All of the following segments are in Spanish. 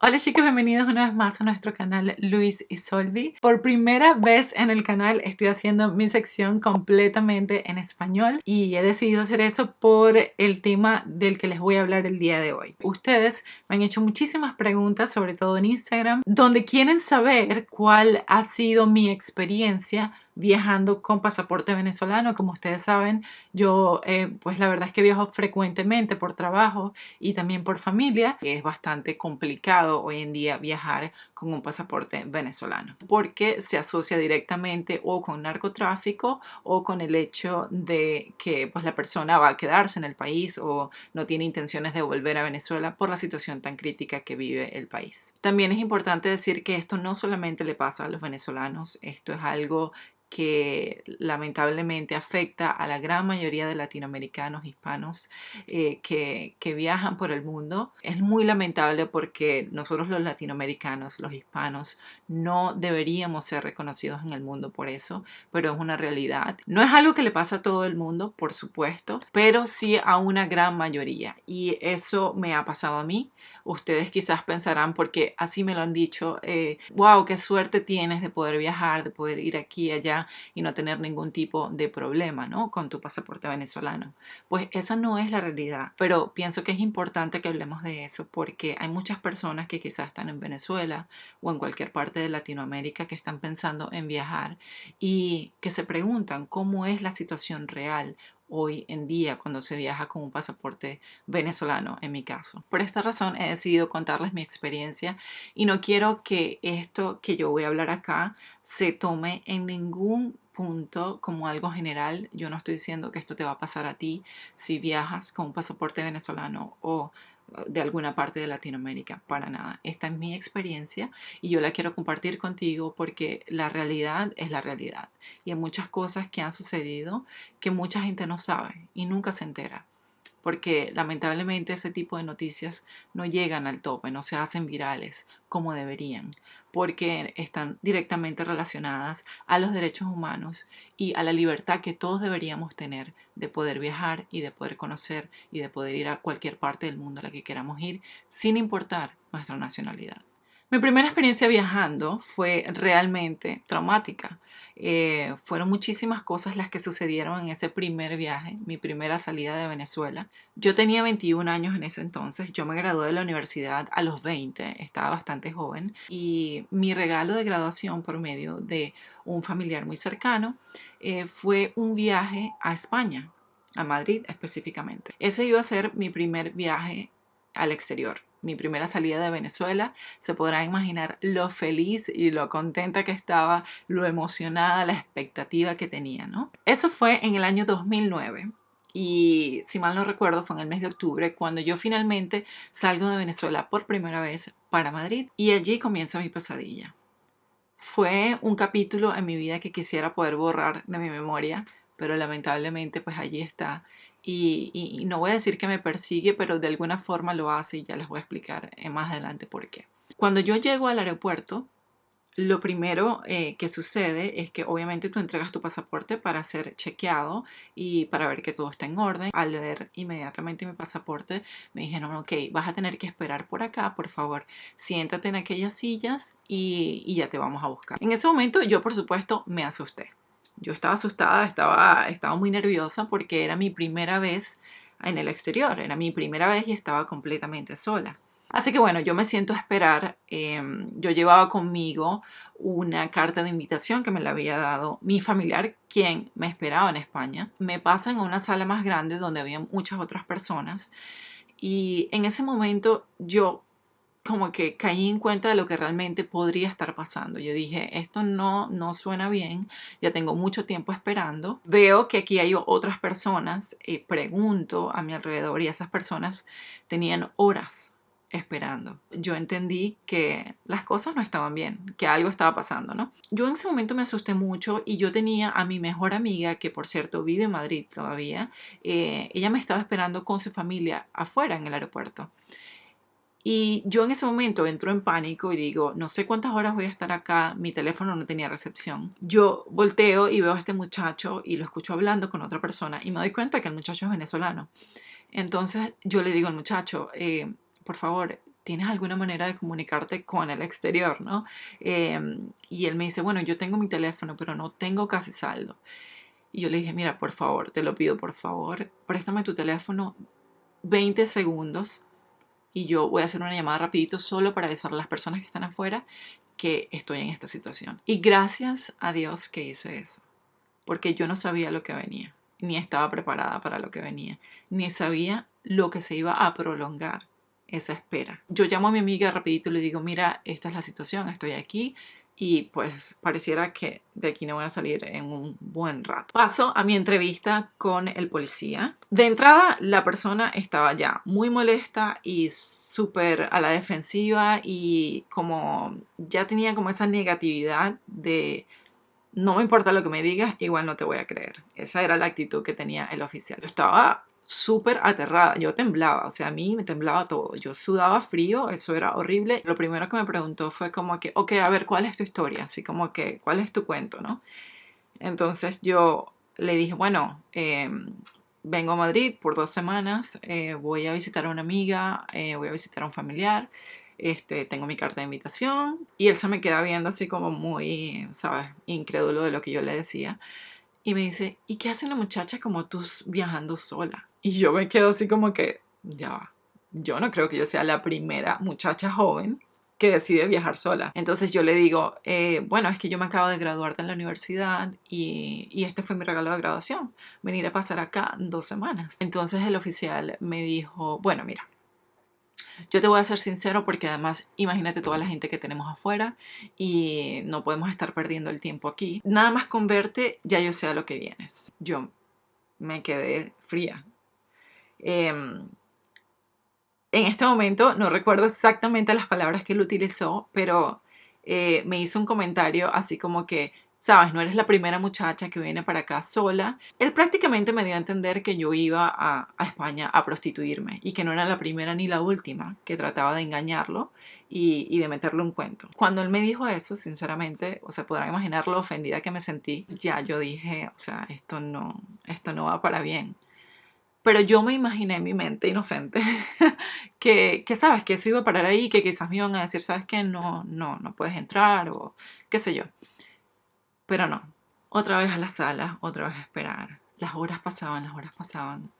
Hola chicos, bienvenidos una vez más a nuestro canal Luis y Solvi. Por primera vez en el canal estoy haciendo mi sección completamente en español y he decidido hacer eso por el tema del que les voy a hablar el día de hoy. Ustedes me han hecho muchísimas preguntas, sobre todo en Instagram, donde quieren saber cuál ha sido mi experiencia viajando con pasaporte venezolano. Como ustedes saben, yo pues la verdad es que viajo frecuentemente por trabajo y también por familia. Es bastante complicado hoy en día viajar con un pasaporte venezolano porque se asocia directamente o con narcotráfico o con el hecho de que pues la persona va a quedarse en el país o no tiene intenciones de volver a Venezuela por la situación tan crítica que vive el país. También es importante decir que esto no solamente le pasa a los venezolanos, esto es algo que lamentablemente afecta a la gran mayoría de latinoamericanos, hispanos, que viajan por el mundo. Es muy lamentable porque nosotros los latinoamericanos, los hispanos, no deberíamos ser reconocidos en el mundo por eso, pero es una realidad. No es algo que le pasa a todo el mundo, por supuesto, pero sí a una gran mayoría, y eso me ha pasado a mí. Ustedes quizás pensarán, porque así me lo han dicho, wow, qué suerte tienes de poder viajar, de poder ir aquí y allá y no tener ningún tipo de problema, ¿no?, con tu pasaporte venezolano. Pues esa no es la realidad, pero pienso que es importante que hablemos de eso porque hay muchas personas que quizás están en Venezuela o en cualquier parte de Latinoamérica que están pensando en viajar y que se preguntan cómo es la situación real hoy en día cuando se viaja con un pasaporte venezolano, en mi caso. Por esta razón he decidido contarles mi experiencia y no quiero que esto que yo voy a hablar acá se tome en ningún punto como algo general. Yo no estoy diciendo que esto te va a pasar a ti si viajas con un pasaporte venezolano o de alguna parte de Latinoamérica, para nada. Esta es mi experiencia y yo la quiero compartir contigo porque la realidad es la realidad y hay muchas cosas que han sucedido que mucha gente no sabe y nunca se entera, porque lamentablemente ese tipo de noticias no llegan al tope, no se hacen virales como deberían, porque están directamente relacionadas a los derechos humanos y a la libertad que todos deberíamos tener de poder viajar y de poder conocer y de poder ir a cualquier parte del mundo a la que queramos ir sin importar nuestra nacionalidad. Mi primera experiencia viajando fue realmente traumática. Fueron muchísimas cosas las que sucedieron en ese primer viaje, mi primera salida de Venezuela. Yo tenía 21 años en ese entonces, yo me gradué de la universidad a los 20, estaba bastante joven, y mi regalo de graduación por medio de un familiar muy cercano fue un viaje a España, a Madrid específicamente. Ese iba a ser mi primer viaje al exterior, mi primera salida de Venezuela. Se podrán imaginar lo feliz y lo contenta que estaba, lo emocionada, la expectativa que tenía, ¿no? Eso fue en el año 2009. Y si mal no recuerdo, fue en el mes de octubre cuando yo finalmente salgo de Venezuela por primera vez para Madrid, y allí comienza mi pesadilla. Fue un capítulo en mi vida que quisiera poder borrar de mi memoria, pero lamentablemente pues allí está. Y no voy a decir que me persigue, pero de alguna forma lo hace y ya les voy a explicar más adelante por qué. Cuando yo llego al aeropuerto, lo primero que sucede es que obviamente tú entregas tu pasaporte para ser chequeado y para ver que todo está en orden. Al ver inmediatamente mi pasaporte, me dijeron, ok, vas a tener que esperar por acá, por favor, siéntate en aquellas sillas y ya te vamos a buscar. En ese momento yo, por supuesto, me asusté. Yo estaba asustada, estaba muy nerviosa porque era mi primera vez en el exterior, era mi primera vez y estaba completamente sola. Así que bueno, yo me siento a esperar. Yo llevaba conmigo una carta de invitación que me la había dado mi familiar, quien me esperaba en España. Me pasan a una sala más grande donde había muchas otras personas, y en ese momento yo como que caí en cuenta de lo que realmente podría estar pasando. Yo dije, esto no suena bien, ya tengo mucho tiempo esperando. Veo que aquí hay otras personas, pregunto a mi alrededor y esas personas tenían horas esperando. Yo entendí que las cosas no estaban bien, que algo estaba pasando, ¿no? Yo en ese momento me asusté mucho y yo tenía a mi mejor amiga, que por cierto vive en Madrid todavía. Ella me estaba esperando con su familia afuera en el aeropuerto. Y yo en ese momento entro en pánico y digo, no sé cuántas horas voy a estar acá, mi teléfono no tenía recepción. Yo volteo y veo a este muchacho y lo escucho hablando con otra persona y me doy cuenta que el muchacho es venezolano. Entonces yo le digo al muchacho, por favor, ¿tienes alguna manera de comunicarte con el exterior, no? Y él me dice, bueno, yo tengo mi teléfono, pero no tengo casi saldo. Y yo le dije, mira, por favor, te lo pido, por favor, préstame tu teléfono 20 segundos y yo voy a hacer una llamada rapidito solo para avisar a las personas que están afuera que estoy en esta situación. Y gracias a Dios que hice eso, porque yo no sabía lo que venía, ni estaba preparada para lo que venía, ni sabía lo que se iba a prolongar esa espera. Yo llamo a mi amiga rapidito y le digo, mira, esta es la situación, estoy aquí y pues pareciera que de aquí no voy a salir en un buen rato. Paso a mi entrevista con el policía. De entrada, la persona estaba ya muy molesta y súper a la defensiva y como ya tenía como esa negatividad de no me importa lo que me digas, igual no te voy a creer. Esa era la actitud que tenía el oficial. Yo estaba súper aterrada, yo temblaba, o sea, a mí me temblaba todo. Yo sudaba frío, eso era horrible. Lo primero que me preguntó fue como que, ok, a ver, ¿cuál es tu historia? Así como que, ¿cuál es tu cuento, no? Entonces yo le dije, bueno, vengo a Madrid por 2 semanas, voy a visitar a una amiga, voy a visitar a un familiar, tengo mi carta de invitación y él se me queda viendo así como muy, ¿sabes?, incrédulo de lo que yo le decía y me dice, ¿y qué hace una muchacha como tú viajando sola? Y yo me quedo así como que, ya va, yo no creo que yo sea la primera muchacha joven que decide viajar sola. Entonces yo le digo, bueno, es que yo me acabo de graduar de la universidad y este fue mi regalo de graduación, venir a pasar acá 2 semanas. Entonces el oficial me dijo, bueno, mira, yo te voy a ser sincero porque además imagínate toda la gente que tenemos afuera y no podemos estar perdiendo el tiempo aquí. Nada más con verte ya yo sé a lo que vienes. Yo me quedé fría. En este momento no recuerdo exactamente las palabras que él utilizó, pero me hizo un comentario así como que, sabes, no eres la primera muchacha que viene para acá sola. Él prácticamente me dio a entender que yo iba a España a prostituirme y que no era la primera ni la última que trataba de engañarlo y de meterle un cuento. Cuando él me dijo eso, sinceramente, o sea, podrán imaginar lo ofendida que me sentí. Ya yo dije, o sea, esto no va para bien. Pero yo me imaginé en mi mente inocente que, sabes, que eso iba a parar ahí, que quizás me iban a decir, sabes que no puedes entrar o qué sé yo. Pero no. Otra vez a la sala, otra vez a esperar. Las horas pasaban, las horas pasaban.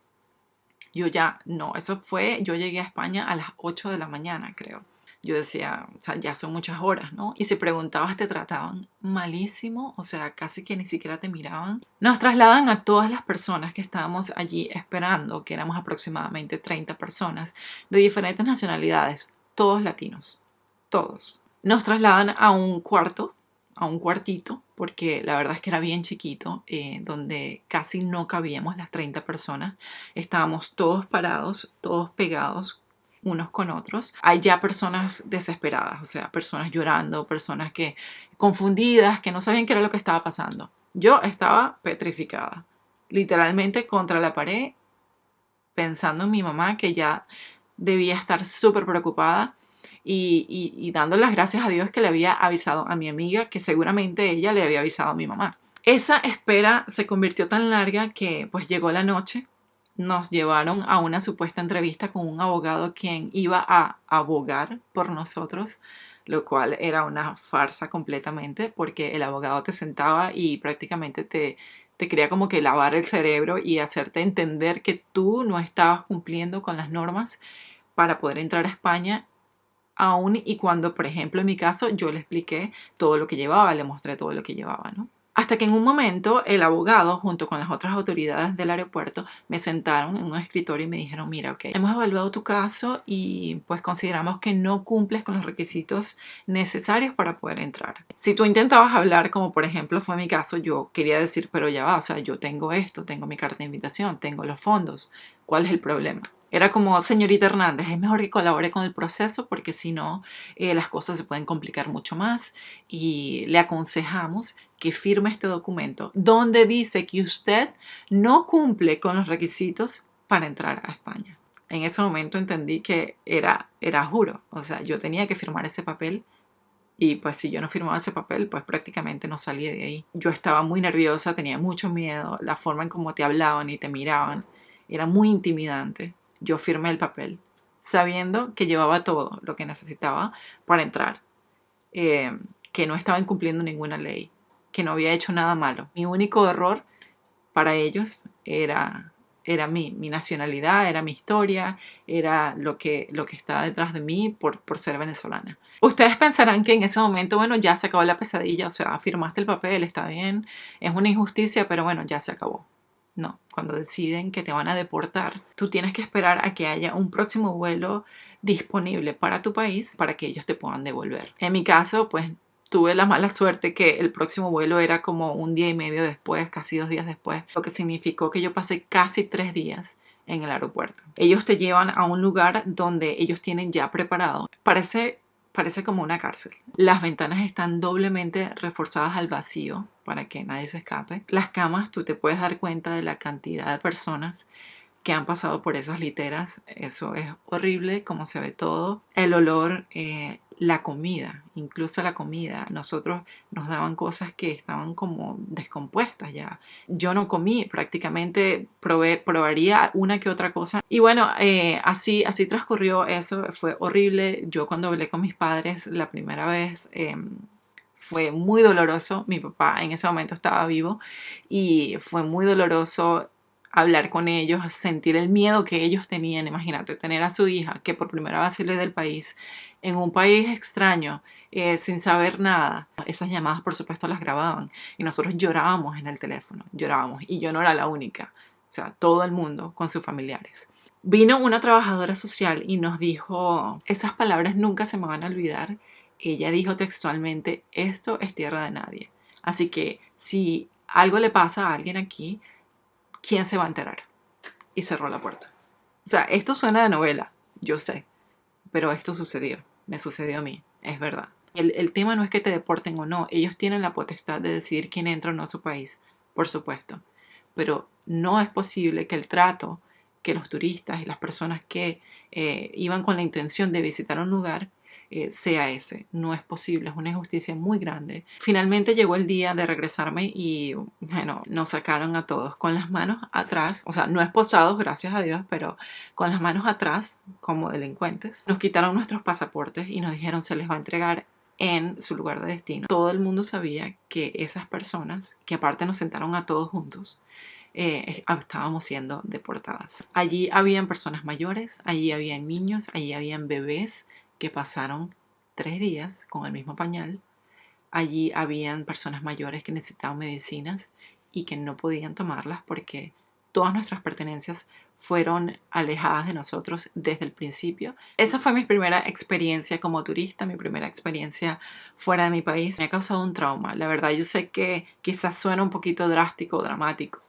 Yo ya, no, eso fue, yo llegué a España a las 8 de la mañana, creo. Yo decía, o sea, ya son muchas horas, ¿no? Y si preguntabas, te trataban malísimo, o sea, casi que ni siquiera te miraban. Nos trasladan a todas las personas que estábamos allí esperando, que éramos aproximadamente 30 personas de diferentes nacionalidades, todos latinos, todos. Nos trasladan a un cuarto, a un cuartito, porque la verdad es que era bien chiquito, donde casi no cabíamos las 30 personas. Estábamos todos parados, todos pegados unos con otros. Hay ya personas desesperadas, o sea, personas llorando, personas que confundidas, que no sabían qué era lo que estaba pasando. Yo estaba petrificada, literalmente contra la pared, pensando en mi mamá, que ya debía estar súper preocupada y dando las gracias a Dios que le había avisado a mi amiga, que seguramente ella le había avisado a mi mamá. Esa espera se convirtió tan larga que pues llegó la noche. Nos llevaron a una supuesta entrevista con un abogado quien iba a abogar por nosotros, lo cual era una farsa completamente porque el abogado te sentaba y prácticamente te quería como que lavar el cerebro y hacerte entender que tú no estabas cumpliendo con las normas para poder entrar a España, aún y cuando, por ejemplo, en mi caso, yo le expliqué todo lo que llevaba, le mostré todo lo que llevaba, ¿no? Hasta que en un momento el abogado, junto con las otras autoridades del aeropuerto, me sentaron en un escritorio y me dijeron, mira, ok, hemos evaluado tu caso y pues consideramos que no cumples con los requisitos necesarios para poder entrar. Si tú intentabas hablar, como por ejemplo fue mi caso, yo quería decir, pero ya va, o sea, yo tengo esto, tengo mi carta de invitación, tengo los fondos, ¿cuál es el problema? Era como, señorita Hernández, es mejor que colabore con el proceso porque si no, las cosas se pueden complicar mucho más y le aconsejamos que firme este documento donde dice que usted no cumple con los requisitos para entrar a España. En ese momento entendí que era juro, o sea, yo tenía que firmar ese papel y pues si yo no firmaba ese papel, pues prácticamente no salía de ahí. Yo estaba muy nerviosa, tenía mucho miedo, la forma en cómo te hablaban y te miraban era muy intimidante. Yo firmé el papel, sabiendo que llevaba todo lo que necesitaba para entrar, que no estaba incumpliendo ninguna ley, que no había hecho nada malo. Mi único error para ellos era mi nacionalidad, era mi historia, era lo que estaba detrás de mí por ser venezolana. Ustedes pensarán que en ese momento, bueno, ya se acabó la pesadilla, o sea, firmaste el papel, está bien, es una injusticia, pero bueno, ya se acabó. No, cuando deciden que te van a deportar, tú tienes que esperar a que haya un próximo vuelo disponible para tu país para que ellos te puedan devolver. En mi caso, pues tuve la mala suerte que el próximo vuelo era como un día y medio después, casi 2 días después, lo que significó que yo pasé casi 3 días en el aeropuerto. Ellos te llevan a un lugar donde ellos tienen ya preparado. Parece como una cárcel. Las ventanas están doblemente reforzadas al vacío para que nadie se escape. Las camas, tú te puedes dar cuenta de la cantidad de personas que han pasado por esas literas. Eso es horrible, como se ve todo. El olor, la comida, incluso la comida. Nosotros nos daban cosas que estaban como descompuestas ya. Yo no comí, prácticamente probaría una que otra cosa. Y bueno, así transcurrió eso. Fue horrible. Yo cuando hablé con mis padres la primera vez, fue muy doloroso. Mi papá en ese momento estaba vivo y fue muy doloroso hablar con ellos, sentir el miedo que ellos tenían. Imagínate, tener a su hija que por primera vez sale del país, en un país extraño, sin saber nada. Esas llamadas, por supuesto, las grababan y nosotros llorábamos en el teléfono, llorábamos, y yo no era la única, o sea, todo el mundo con sus familiares. Vino una trabajadora social y nos dijo, esas palabras nunca se me van a olvidar. Ella dijo textualmente, esto es tierra de nadie, así que si algo le pasa a alguien aquí, ¿quién se va a enterar? Y cerró la puerta. O sea, esto suena de novela, yo sé, pero esto sucedió, me sucedió a mí, es verdad. El tema no es que te deporten o no, ellos tienen la potestad de decidir quién entra o no a su país, por supuesto, pero no es posible que el trato que los turistas y las personas que iban con la intención de visitar un lugar sea ese. No es posible, es una injusticia muy grande. Finalmente llegó el día de regresarme y bueno, nos sacaron a todos con las manos atrás, o sea, no esposados, gracias a Dios, pero con las manos atrás como delincuentes. Nos quitaron nuestros pasaportes y nos dijeron se les va a entregar en su lugar de destino. Todo el mundo sabía que esas personas, que aparte nos sentaron a todos juntos, estábamos siendo deportadas. Allí habían personas mayores, allí habían niños, allí habían bebés que pasaron 3 días con el mismo pañal. Allí habían personas mayores que necesitaban medicinas y que no podían tomarlas porque todas nuestras pertenencias fueron alejadas de nosotros desde el principio. Esa fue mi primera experiencia como turista, mi primera experiencia fuera de mi país. Me ha causado un trauma. La verdad, yo sé que quizás suena un poquito drástico o dramático,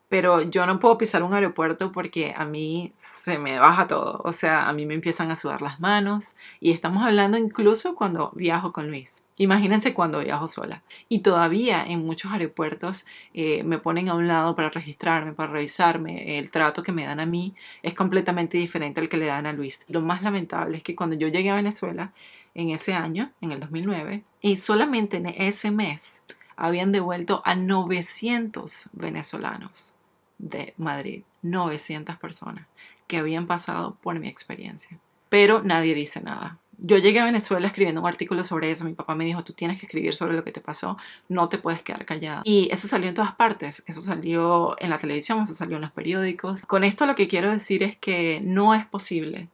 pero yo no puedo pisar un aeropuerto porque a mí se me baja todo. O sea, a mí me empiezan a sudar las manos. Y estamos hablando incluso cuando viajo con Luis. Imagínense cuando viajo sola. Y todavía en muchos aeropuertos me ponen a un lado para registrarme, para revisarme. El trato que me dan a mí es completamente diferente al que le dan a Luis. Lo más lamentable es que cuando yo llegué a Venezuela en ese año, en el 2009, y solamente en ese mes habían devuelto a 900 venezolanos de Madrid, 900 personas que habían pasado por mi experiencia, pero nadie dice nada. Yo llegué a Venezuela escribiendo un artículo sobre eso. Mi papá me dijo, tú tienes que escribir sobre lo que te pasó, no te puedes quedar callada. Y eso salió en todas partes, eso salió en la televisión, eso salió en los periódicos. Con esto lo que quiero decir es que no es posible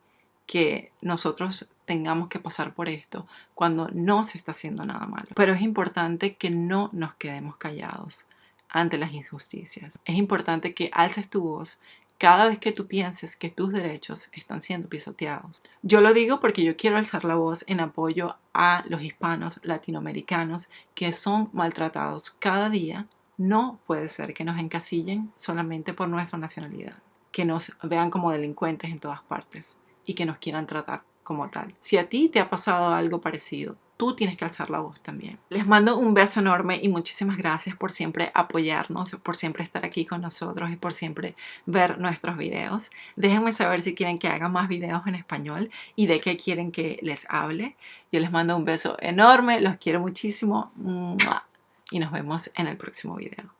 que nosotros tengamos que pasar por esto cuando no se está haciendo nada malo. Pero es importante que no nos quedemos callados ante las injusticias. Es importante que alces tu voz cada vez que tú pienses que tus derechos están siendo pisoteados. Yo lo digo porque yo quiero alzar la voz en apoyo a los hispanos latinoamericanos que son maltratados cada día. No puede ser que nos encasillen solamente por nuestra nacionalidad, que nos vean como delincuentes en todas partes y que nos quieran tratar como tal. Si a ti te ha pasado algo parecido, tú tienes que alzar la voz también. Les mando un beso enorme y muchísimas gracias por siempre apoyarnos, por siempre estar aquí con nosotros y por siempre ver nuestros videos. Déjenme saber si quieren que haga más videos en español y de qué quieren que les hable. Yo les mando un beso enorme, los quiero muchísimo y nos vemos en el próximo video.